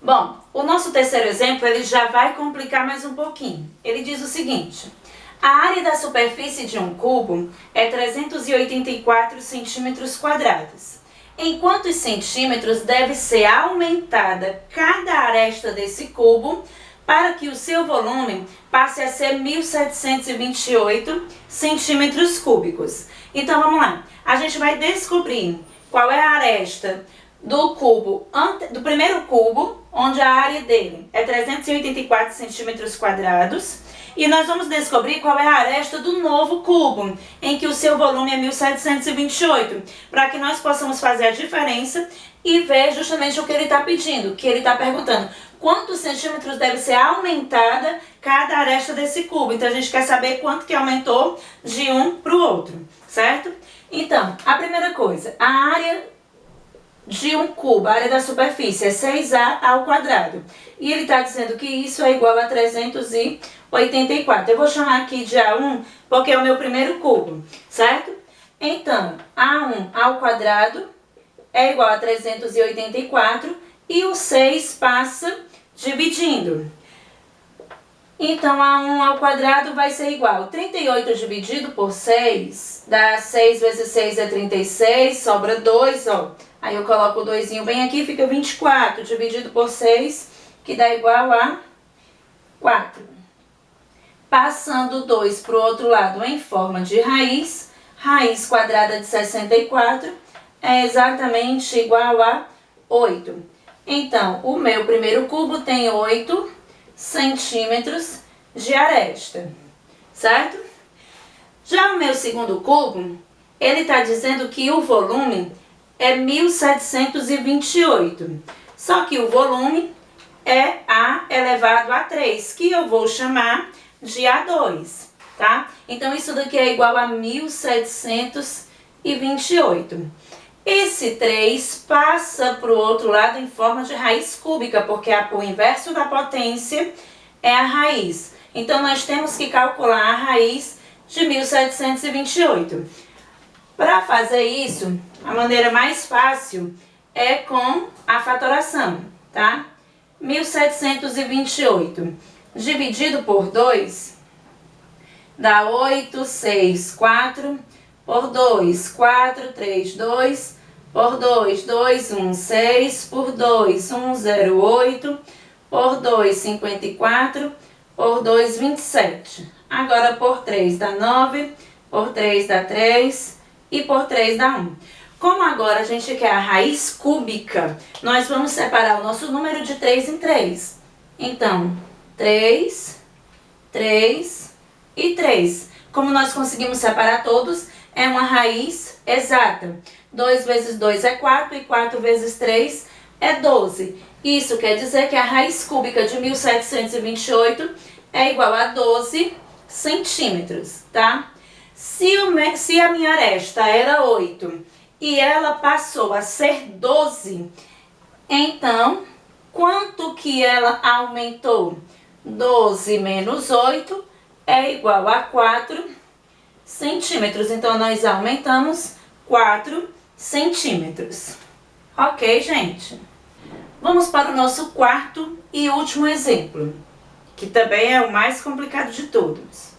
Bom, o nosso terceiro exemplo, ele já vai complicar mais um pouquinho. Ele diz o seguinte: a área da superfície de um cubo é 384 centímetros quadrados. Em quantos centímetros deve ser aumentada cada aresta desse cubo para que o seu volume passe a ser 1.728 centímetros cúbicos? Então, vamos lá. A gente vai descobrir qual é a aresta do cubo, do primeiro cubo, onde a área dele é 384 centímetros quadrados. E nós vamos descobrir qual é a aresta do novo cubo, em que o seu volume é 1.728, para que nós possamos fazer a diferença e ver justamente o que ele está pedindo, que ele está perguntando quantos centímetros deve ser aumentada cada aresta desse cubo. Então a gente quer saber quanto que aumentou de um para o outro, certo? Então, a primeira coisa, a área de um cubo, a área da superfície é 6A ao quadrado. E ele está dizendo que isso é igual a 384. Eu vou chamar aqui de A1 porque é o meu primeiro cubo, certo? Então, A1 ao quadrado é igual a 384 e o 6 passa dividindo. Então, A1 ao quadrado vai ser igual a 38 dividido por 6, dá 6 vezes 6 é 36, sobra 2, ó. Aí eu coloco o 2 bem aqui, fica 24 dividido por 6, que dá igual a 4. Passando o 2 para o outro lado em forma de raiz, raiz quadrada de 64 é exatamente igual a 8. Então, o meu primeiro cubo tem 8 centímetros de aresta, certo? Já o meu segundo cubo, ele está dizendo que o volume é 1.728, só que o volume é A elevado a 3, que eu vou chamar de A2, tá? Então, isso daqui é igual a 1.728. Esse 3 passa para o outro lado em forma de raiz cúbica, porque o inverso da potência é a raiz. Então, nós temos que calcular a raiz de 1.728. Para fazer isso, a maneira mais fácil é com a fatoração, tá? 1.728 dividido por 2 dá 8, 6, 4, por 2, 4, 3, 2, por 2, 2, 1, 6, por 2, 1, 0, 8, por 2, 54, por 2, 27. Agora por 3 dá 9, por 3 dá 3 e por 3 dá 1. Como agora a gente quer a raiz cúbica, nós vamos separar o nosso número de 3 em 3. Então, 3, 3 e 3. Como nós conseguimos separar todos, é uma raiz exata. 2 vezes 2 é 4 e 4 vezes 3 é 12. Isso quer dizer que a raiz cúbica de 1.728 é igual a 12 centímetros, tá? Se a minha aresta era 8 e ela passou a ser 12, então, quanto que ela aumentou? 12 menos 8 é igual a 4 centímetros. Então, nós aumentamos 4 centímetros. Ok, gente? Vamos para o nosso quarto e último exemplo, que também é o mais complicado de todos.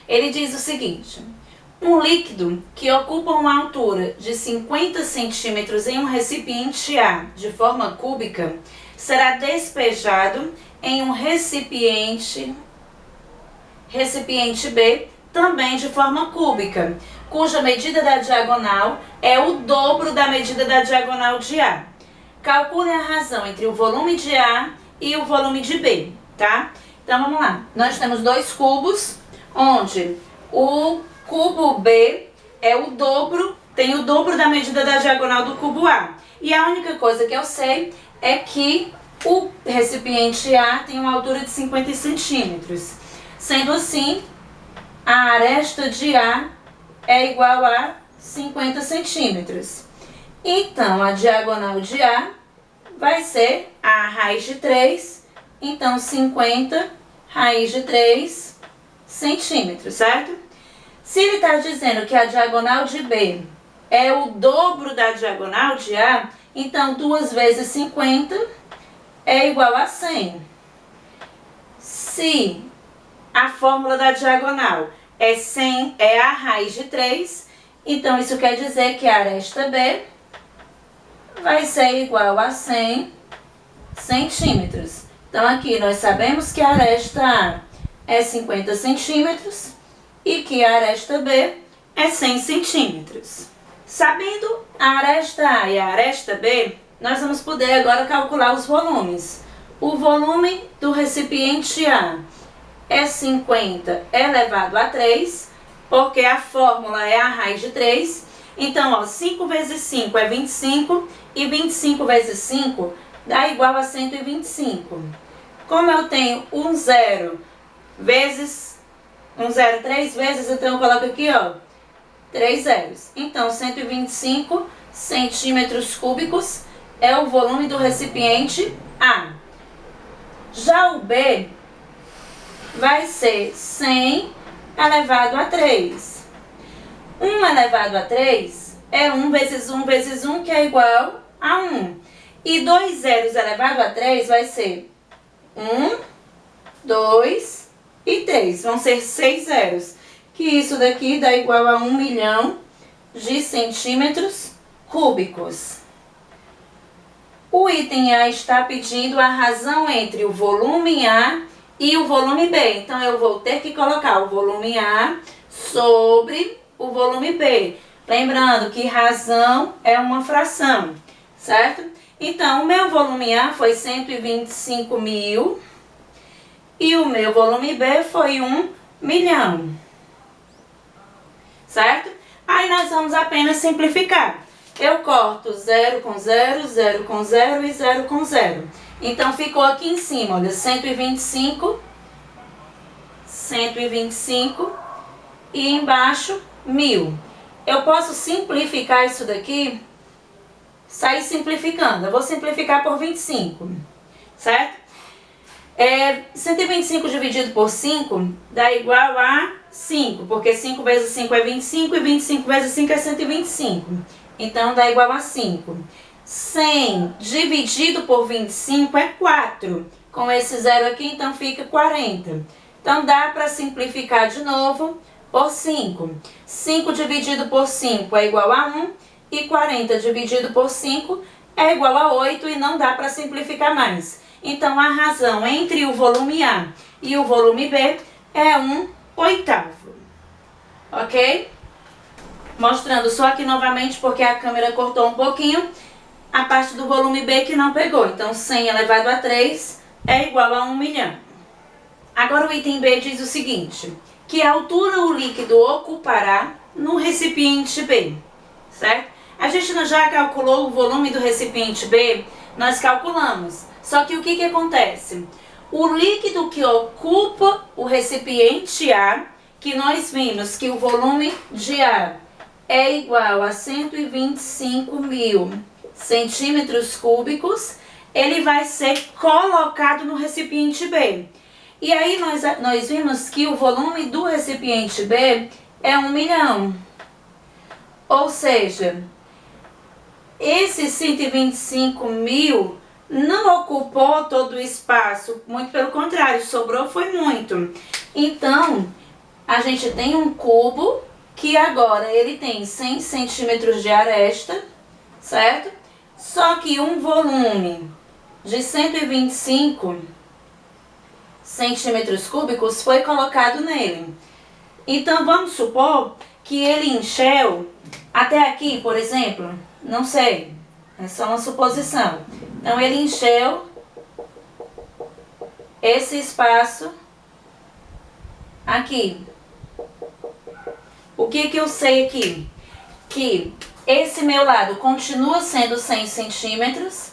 Ele diz o seguinte: um líquido que ocupa uma altura de 50 centímetros em um recipiente A de forma cúbica será despejado em um recipiente B também de forma cúbica, cuja medida da diagonal é o dobro da medida da diagonal de A. Calcule a razão entre o volume de A e o volume de B, tá? Então, vamos lá. Nós temos dois cubos, onde o cubo B é o dobro, tem o dobro da medida da diagonal do cubo A. E a única coisa que eu sei é que o recipiente A tem uma altura de 50 centímetros. Sendo assim, a aresta de A é igual a 50 centímetros. Então, a diagonal de A vai ser a raiz de 3, então 50 raiz de 3 centímetros, certo? Se ele está dizendo que a diagonal de B é o dobro da diagonal de A, então 2 vezes 50 é igual a 100. Se a fórmula da diagonal é 100, é a raiz de 3, então isso quer dizer que a aresta B vai ser igual a 100 centímetros. Então aqui nós sabemos que a aresta A é 50 centímetros e que a aresta B é 100 centímetros. Sabendo a aresta A e a aresta B, nós vamos poder agora calcular os volumes. O volume do recipiente A é 50 elevado a 3, porque a fórmula é a raiz de 3. Então, ó, 5 vezes 5 é 25 e 25 vezes 5 dá igual a 125. Como eu tenho um zero três vezes, então eu coloco aqui, ó, 3 zeros. Então, 125 centímetros cúbicos é o volume do recipiente A. Já o B vai ser 100 elevado a 3. 1 elevado a 3 é 1 vezes 1 vezes 1, que é igual a 1. E 2 zeros elevado a 3 vai ser 1, 2 e 3. Vão ser 6 zeros. Que isso daqui dá igual a 1 milhão de centímetros cúbicos. O item A está pedindo a razão entre o volume A e o volume B. Então, eu vou ter que colocar o volume A sobre o volume B. Lembrando que razão é uma fração, certo? Então, o meu volume A foi 125 mil e o meu volume B foi 1 milhão, certo? Aí, nós vamos apenas simplificar. Eu corto 0 com 0, 0 com 0 e 0 com 0. Então, ficou aqui em cima, olha, 125 e embaixo 1000. Eu posso simplificar isso daqui, sair simplificando. Eu vou simplificar por 25, certo? 125 dividido por 5 dá igual a 5, porque 5 vezes 5 é 25 e 25 vezes 5 é 125. Então, dá igual a 5. 100 dividido por 25 é 4. Com esse zero aqui, então, fica 40. Então, dá para simplificar de novo por 5. 5 dividido por 5 é igual a 1. E 40 dividido por 5 é igual a 8. E não dá para simplificar mais. Então, a razão entre o volume A e o volume B é 1/8. Ok? Mostrando só aqui novamente, porque a câmera cortou um pouquinho, a parte do volume B que não pegou. Então, 100 elevado a 3 é igual a 1 milhão. Agora, o item B diz o seguinte, que altura o líquido ocupará no recipiente B, certo? A gente já calculou o volume do recipiente B, nós calculamos. Só que o que acontece? O líquido que ocupa o recipiente A, que nós vimos que o volume de A é igual a 125 mil centímetros cúbicos, ele vai ser colocado no recipiente B. E aí nós vimos que o volume do recipiente B é 1 milhão. Ou seja, esse 125 mil não ocupou todo o espaço, muito pelo contrário, sobrou foi muito. Então, a gente tem um cubo que agora ele tem 100 centímetros de aresta, certo? Só que um volume de 125 centímetros cúbicos foi colocado nele. Então, vamos supor que ele encheu até aqui, por exemplo, não sei, é só uma suposição. Então, ele encheu esse espaço aqui. O que eu sei aqui? Que esse meu lado continua sendo 100 centímetros,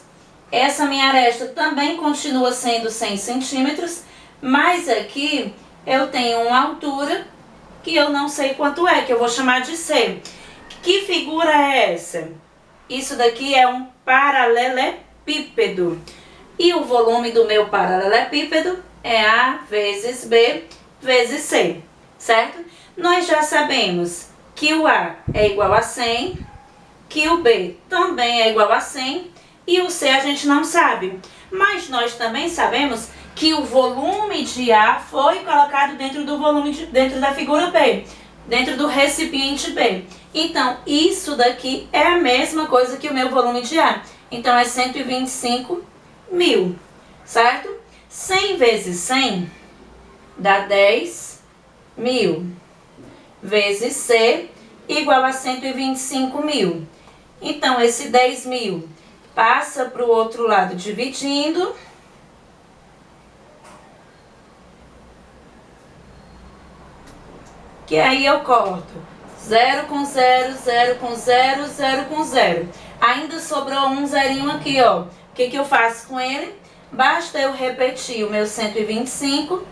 essa minha aresta também continua sendo 100 centímetros, mas aqui eu tenho uma altura que eu não sei quanto é, que eu vou chamar de C. Que figura é essa? Isso daqui é um paralelepípedo. E o volume do meu paralelepípedo é A vezes B vezes C, certo? Nós já sabemos que o A é igual a 100, que o B também é igual a 100 e o C a gente não sabe. Mas nós também sabemos que o volume de A foi colocado dentro do dentro da figura B, dentro do recipiente B. Então, isso daqui é a mesma coisa que o meu volume de A. Então, é 125 mil, certo? 100 vezes 100 dá 10 mil, vezes C igual a 125 mil. Então, esse 10 mil passa para o outro lado dividindo. Que aí eu corto 0 com 0, 0 com 0, 0 com 0. Ainda sobrou um zerinho aqui, ó. O que eu faço com ele? Basta eu repetir o meu 125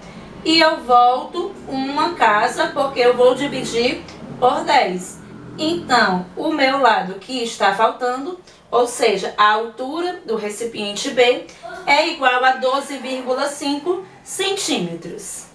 e eu volto uma casa, porque eu vou dividir por 10. Então, o meu lado que está faltando, ou seja, a altura do recipiente B, é igual a 12,5 centímetros.